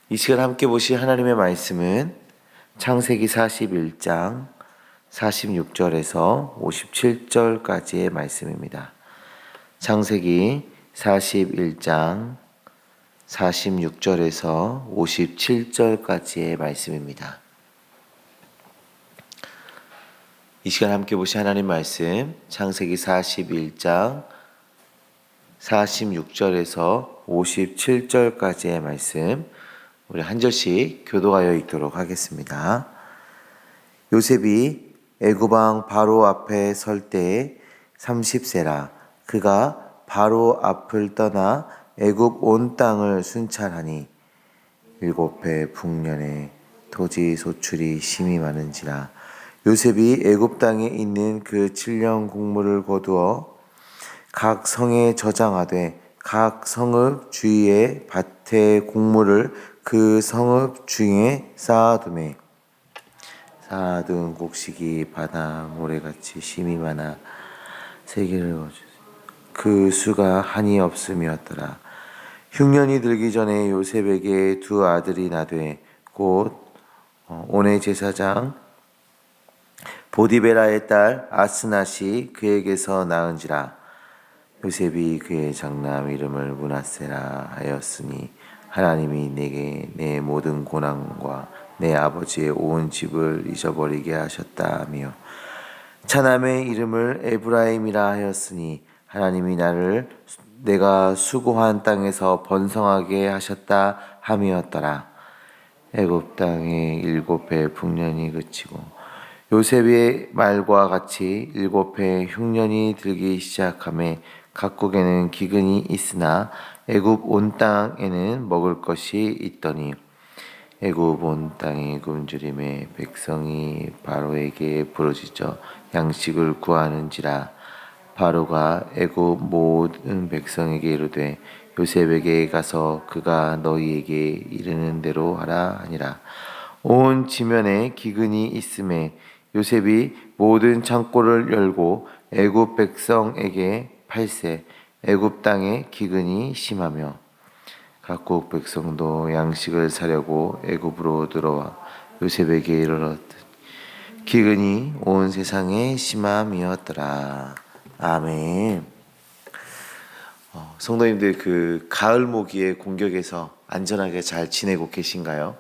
이 시간 함께 보실 하나님의 말씀은 창세기 41장 46절에서 57절까지의 말씀입니다. 창세기 41장 46절에서 57절까지의 말씀입니다. 이 시간 함께 보실 하나님 말씀 창세기 41장 46절에서 57절까지의 말씀 우리 한 절씩 교도하여 읽도록 하겠습니다. 요셉이 애굽 왕 바로 앞에 설 때에 30세라. 그가 바로 앞을 떠나 애굽 온 땅을 순찰하니 7해 풍년에 토지 소출이 심히 많은지라. 요셉이 애굽 땅에 있는 그 7년 곡물을 거두어 각 성에 저장하되 각 성읍 주위에 밭에 곡물을 그 성읍 중에 쌓아두매 쌓아둔 곡식이 바다 모래같이 심이 많아 세계를 거주세. 그 수가 한이 없음이었더라. 흉년이 들기 전에 요셉에게 두 아들이 나되 곧 온의 제사장 보디베라의 딸 아스낫이 그에게서 낳은지라. 요셉이 그의 장남 이름을 므낫세라 하였으니 하나님이 내게 내 모든 고난과 내 아버지의 온 집을 잊어버리게 하셨다며 차남의 이름을 에브라임이라 하였으니 하나님이 나를 내가 수고한 땅에서 번성하게 하셨다 함이었더라. 애굽 땅에 7해 풍년이 그치고 요셉의 말과 같이 7해 흉년이 들기 시작하매 각국에는 기근이 있으나 애굽 온 땅에는 먹을 것이 있더니 애굽 온 땅이 굶주림에 백성이 바로에게 부르짖어 양식을 구하는지라. 바로가 애굽 모든 백성에게 이르되 요셉에게 가서 그가 너희에게 이르는 대로 하라 하니라. 온 지면에 기근이 있음에 요셉이 모든 창고를 열고 애굽 백성에게 팔세. 애굽 땅에 기근이 심하며 각국 백성도 양식을 사려고 애굽으로 들어와 요셉에게 이르렀더니 기근이 온 세상에 심함이었더라. 아멘. 성도님들 그 가을 모기의 공격에서 안전하게 잘 지내고 계신가요?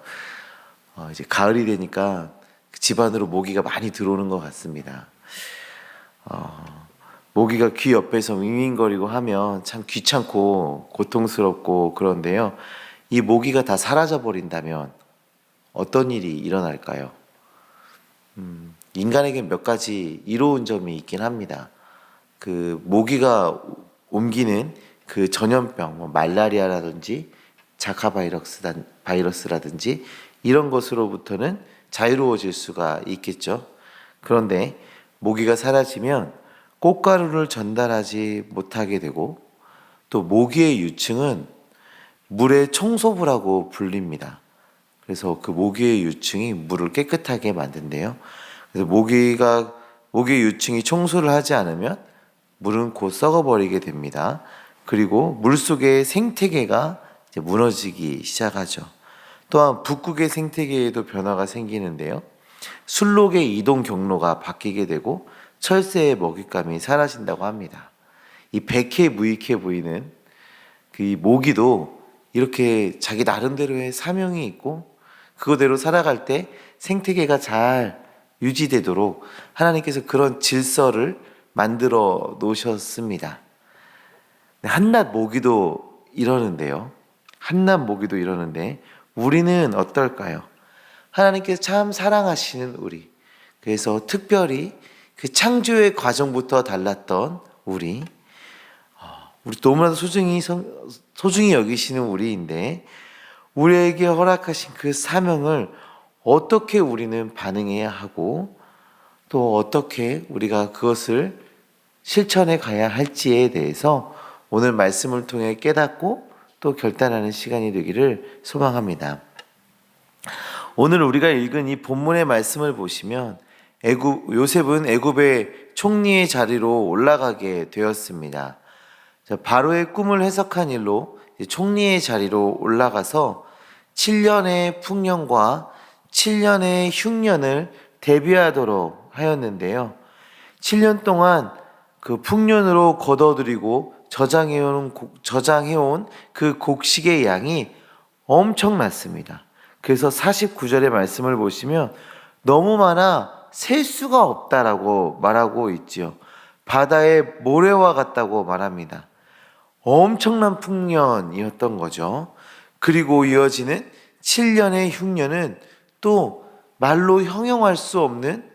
이제 가을이 되니까 집 안으로 모기가 많이 들어오는 것 같습니다. 모기가 귀 옆에서 윙윙거리고 하면 참 귀찮고 고통스럽고 그런데요. 이 모기가 다 사라져 버린다면 어떤 일이 일어날까요? 인간에게 몇 가지 이로운 점이 있긴 합니다. 그 모기가 옮기는 그 전염병, 뭐 말라리아라든지 자카 바이러스라든지 이런 것으로부터는 자유로워질 수가 있겠죠. 그런데 모기가 사라지면 꽃가루를 전달하지 못하게 되고 또 모기의 유충은 물의 청소부라고 불립니다. 그래서 그 모기의 유충이 물을 깨끗하게 만든대요. 그래서 모기의 유충이 청소를 하지 않으면 물은 곧 썩어버리게 됩니다. 그리고 물속의 생태계가 이제 무너지기 시작하죠. 또한 북극의 생태계에도 변화가 생기는데요. 순록의 이동 경로가 바뀌게 되고 철새의 먹잇감이 사라진다고 합니다. 이 백해 무익해 보이는 그 모기도 이렇게 자기 나름대로의 사명이 있고 그거대로 살아갈 때 생태계가 잘 유지되도록 하나님께서 그런 질서를 만들어 놓으셨습니다. 한낱 모기도 이러는데요. 한낱 모기도 이러는데 우리는 어떨까요? 하나님께서 참 사랑하시는 우리. 그래서 특별히 그 창조의 과정부터 달랐던 우리 너무나도 소중히 여기시는 우리인데 우리에게 허락하신 그 사명을 어떻게 우리는 반응해야 하고 또 어떻게 우리가 그것을 실천해 가야 할지에 대해서 오늘 말씀을 통해 깨닫고 또 결단하는 시간이 되기를 소망합니다. 오늘 우리가 읽은 이 본문의 말씀을 보시면 요셉은 애굽의 총리의 자리로 올라가게 되었습니다. 바로의 꿈을 해석한 일로 총리의 자리로 올라가서 7년의 풍년과 7년의 흉년을 대비하도록 하였는데요. 7년 동안 그 풍년으로 거둬들이고 저장해온 그 곡식의 양이 엄청났습니다. 그래서 49절의 말씀을 보시면 너무 많아 셀 수가 없다라고 말하고 있지요. 바다의 모래와 같다고 말합니다. 엄청난 풍년이었던 거죠. 그리고 이어지는 7년의 흉년은 또 말로 형용할 수 없는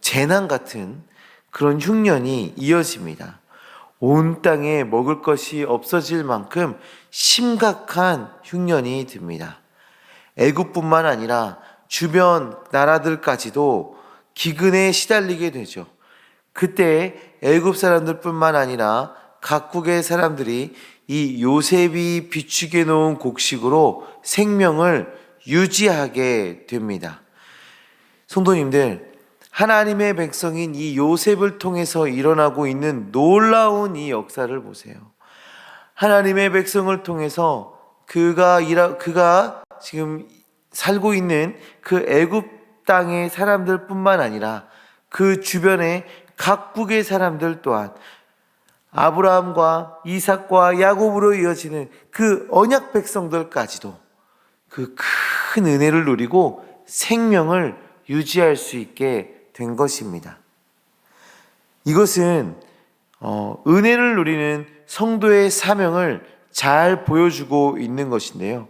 재난 같은 그런 흉년이 이어집니다. 온 땅에 먹을 것이 없어질 만큼 심각한 흉년이 듭니다. 애굽뿐만 아니라 주변 나라들까지도 기근에 시달리게 되죠. 그때 애굽 사람들뿐만 아니라 각국의 사람들이 이 요셉이 비축해 놓은 곡식으로 생명을 유지하게 됩니다. 성도님들, 하나님의 백성인 이 요셉을 통해서 일어나고 있는 놀라운 이 역사를 보세요. 하나님의 백성을 통해서 그가 지금 살고 있는 그 애굽 땅의 사람들뿐만 아니라 그 주변의 각국의 사람들 또한 아브라함과 이삭과 야곱으로 이어지는 그 언약 백성들까지도 그 큰 은혜를 누리고 생명을 유지할 수 있게 된 것입니다. 이것은 은혜를 누리는 성도의 사명을 잘 보여주고 있는 것인데요.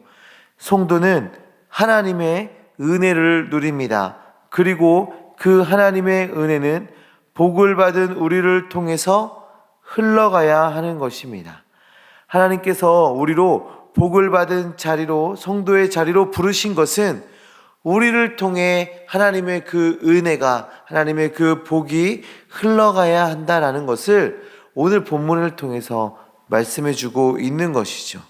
성도는 하나님의 은혜를 누립니다. 그리고 그 하나님의 은혜는 복을 받은 우리를 통해서 흘러가야 하는 것입니다. 하나님께서 우리로 복을 받은 자리로, 성도의 자리로 부르신 것은 우리를 통해 하나님의 그 은혜가, 하나님의 그 복이 흘러가야 한다라는 것을 오늘 본문을 통해서 말씀해 주고 있는 것이죠.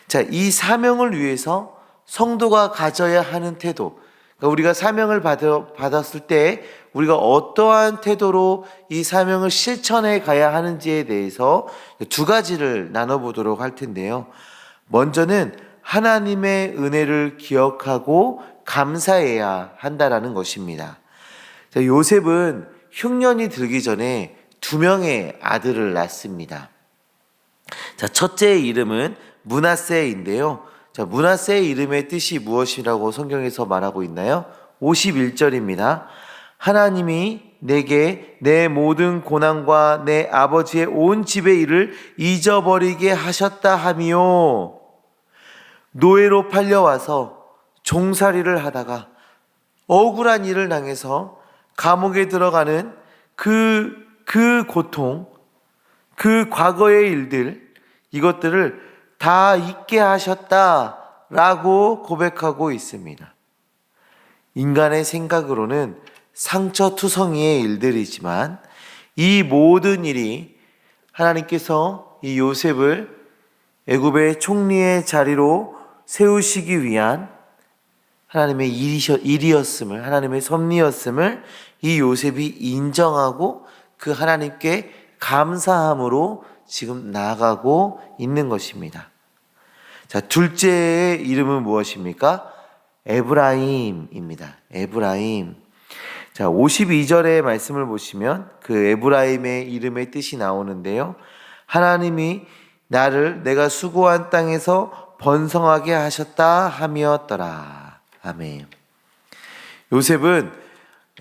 자, 이 사명을 위해서 성도가 가져야 하는 태도, 그러니까 우리가 사명을 받았을 때 우리가 어떠한 태도로 이 사명을 실천해 가야 하는지에 대해서 두 가지를 나눠보도록 할 텐데요. 먼저는 하나님의 은혜를 기억하고 감사해야 한다라는 것입니다. 자, 요셉은 흉년이 들기 전에 2명의 아들을 낳습니다. 자, 첫째의 이름은 므낫세인데요. 자, 므낫세의 이름의 뜻이 무엇이라고 성경에서 말하고 있나요? 51절입니다. 하나님이 내게 내 모든 고난과 내 아버지의 온 집의 일을 잊어버리게 하셨다 하미요. 노예로 팔려와서 종살이를 하다가 억울한 일을 당해서 감옥에 들어가는 그 고통, 그 과거의 일들, 이것들을 다 잊게 하셨다라고 고백하고 있습니다. 인간의 생각으로는 상처투성이의 일들이지만 이 모든 일이 하나님께서 이 요셉을 애굽의 총리의 자리로 세우시기 위한 하나님의 일이었음을, 하나님의 섭리였음을 이 요셉이 인정하고 그 하나님께 감사함으로 지금 나아가고 있는 것입니다. 자, 둘째의 이름은 무엇입니까? 에브라임입니다. 에브라임. 자, 52절의 말씀을 보시면 그 에브라임의 이름의 뜻이 나오는데요. 하나님이 나를 내가 수고한 땅에서 번성하게 하셨다 함이었더라. 아멘. 요셉은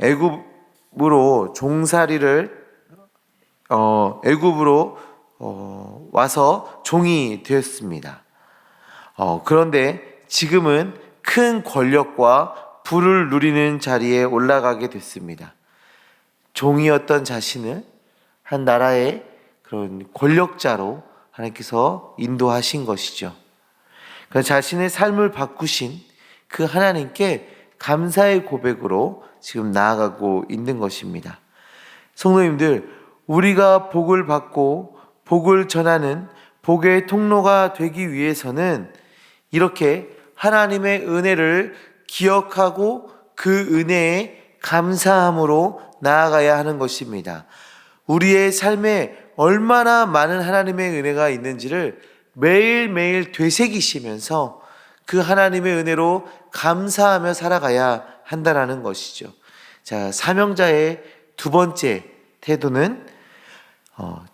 애굽으로 종살이를 애굽으로 와서 종이 되었습니다. 그런데 지금은 큰 권력과 부를 누리는 자리에 올라가게 됐습니다. 종이었던 자신을 한 나라의 그런 권력자로 하나님께서 인도하신 것이죠. 그 자신의 삶을 바꾸신 그 하나님께 감사의 고백으로 지금 나아가고 있는 것입니다. 성도님들, 우리가 복을 받고 복을 전하는 복의 통로가 되기 위해서는 이렇게 하나님의 은혜를 기억하고 그 은혜에 감사함으로 나아가야 하는 것입니다. 우리의 삶에 얼마나 많은 하나님의 은혜가 있는지를 매일매일 되새기시면서 그 하나님의 은혜로 감사하며 살아가야 한다라는 것이죠. 자, 사명자의 두 번째 태도는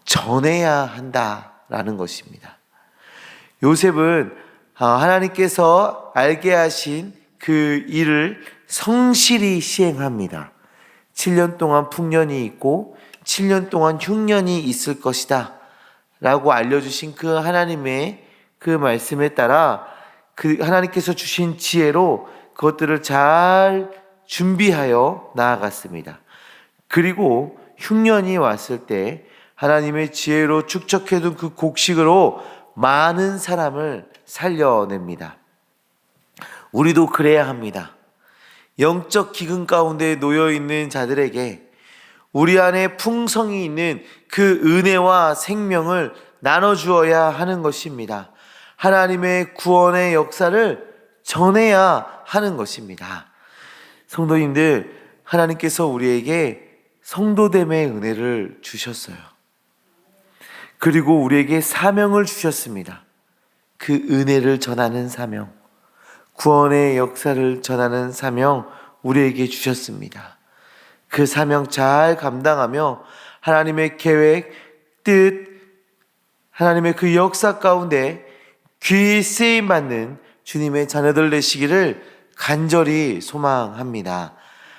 전해야 한다라는 것입니다. 요셉은 하나님께서 알게 하신 그 일을 성실히 시행합니다. 7년 동안 풍년이 있고 7년 동안 흉년이 있을 것이다 라고 알려주신 그 하나님의 그 말씀에 따라 그 하나님께서 주신 지혜로 그것들을 잘 준비하여 나아갔습니다. 그리고 흉년이 왔을 때 하나님의 지혜로 축적해둔 그 곡식으로 많은 사람을 살려냅니다. 우리도 그래야 합니다. 영적 기근 가운데 놓여있는 자들에게 우리 안에 풍성이 있는 그 은혜와 생명을 나눠주어야 하는 것입니다. 하나님의 구원의 역사를 전해야 하는 것입니다. 성도님들, 하나님께서 우리에게 성도됨의 은혜를 주셨어요. 그리고 우리에게 사명을 주셨습니다. 그 은혜를 전하는 사명, 구원의 역사를 전하는 사명 우리에게 주셨습니다. 그 사명 잘 감당하며 하나님의 계획, 뜻, 하나님의 그 역사 가운데 귀히 쓰임받는 주님의 자녀들 되시기를 간절히 소망합니다.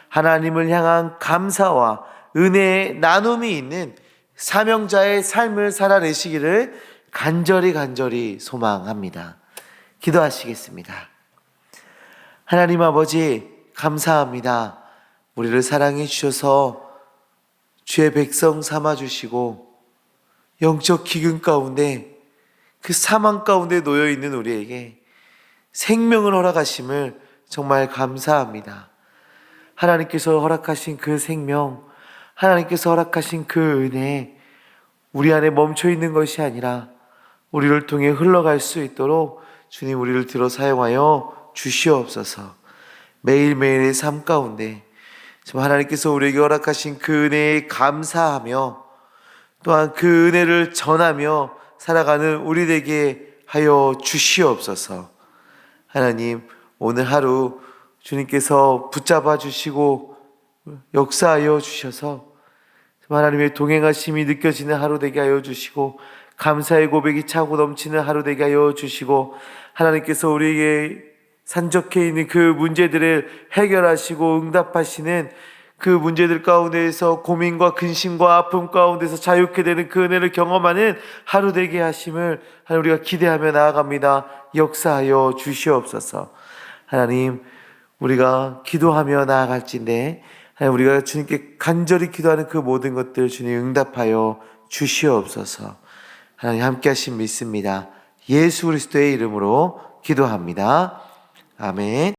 하나님을 향한 감사와 은혜의 나눔이 있는 사명자의 삶을 살아내시기를 간절히 소망합니다. 기도하시겠습니다. 하나님 아버지, 감사합니다. 우리를 사랑해 주셔서 주의 백성 삼아 주시고 영적 기근 가운데 그 사망 가운데 놓여 있는 우리에게 생명을 허락하심을 정말 감사합니다. 하나님께서 허락하신 그 생명, 하나님께서 허락하신 그 은혜, 우리 안에 멈춰 있는 것이 아니라 우리를 통해 흘러갈 수 있도록 주님 우리를 들어 사용하여 주시옵소서. 매일매일의 삶 가운데 하나님께서 우리에게 허락하신 그 은혜에 감사하며 또한 그 은혜를 전하며 살아가는 우리 되게 하여 주시옵소서. 하나님, 오늘 하루 주님께서 붙잡아 주시고 역사하여 주셔서 하나님의 동행하심이 느껴지는 하루 되게 하여 주시고 감사의 고백이 차고 넘치는 하루 되게 하여 주시고 하나님께서 우리에게 산적해 있는 그 문제들을 해결하시고 응답하시는 그 문제들 가운데에서 고민과 근심과 아픔 가운데서 자유케 되는 그 은혜를 경험하는 하루 되게 하심을 우리가 기대하며 나아갑니다. 역사하여 주시옵소서. 하나님, 우리가 기도하며 나아갈진데 우리가 주님께 간절히 기도하는 그 모든 것들 주님 응답하여 주시옵소서. 하나님 함께 하신 믿습니다. 예수 그리스도의 이름으로 기도합니다. 아멘.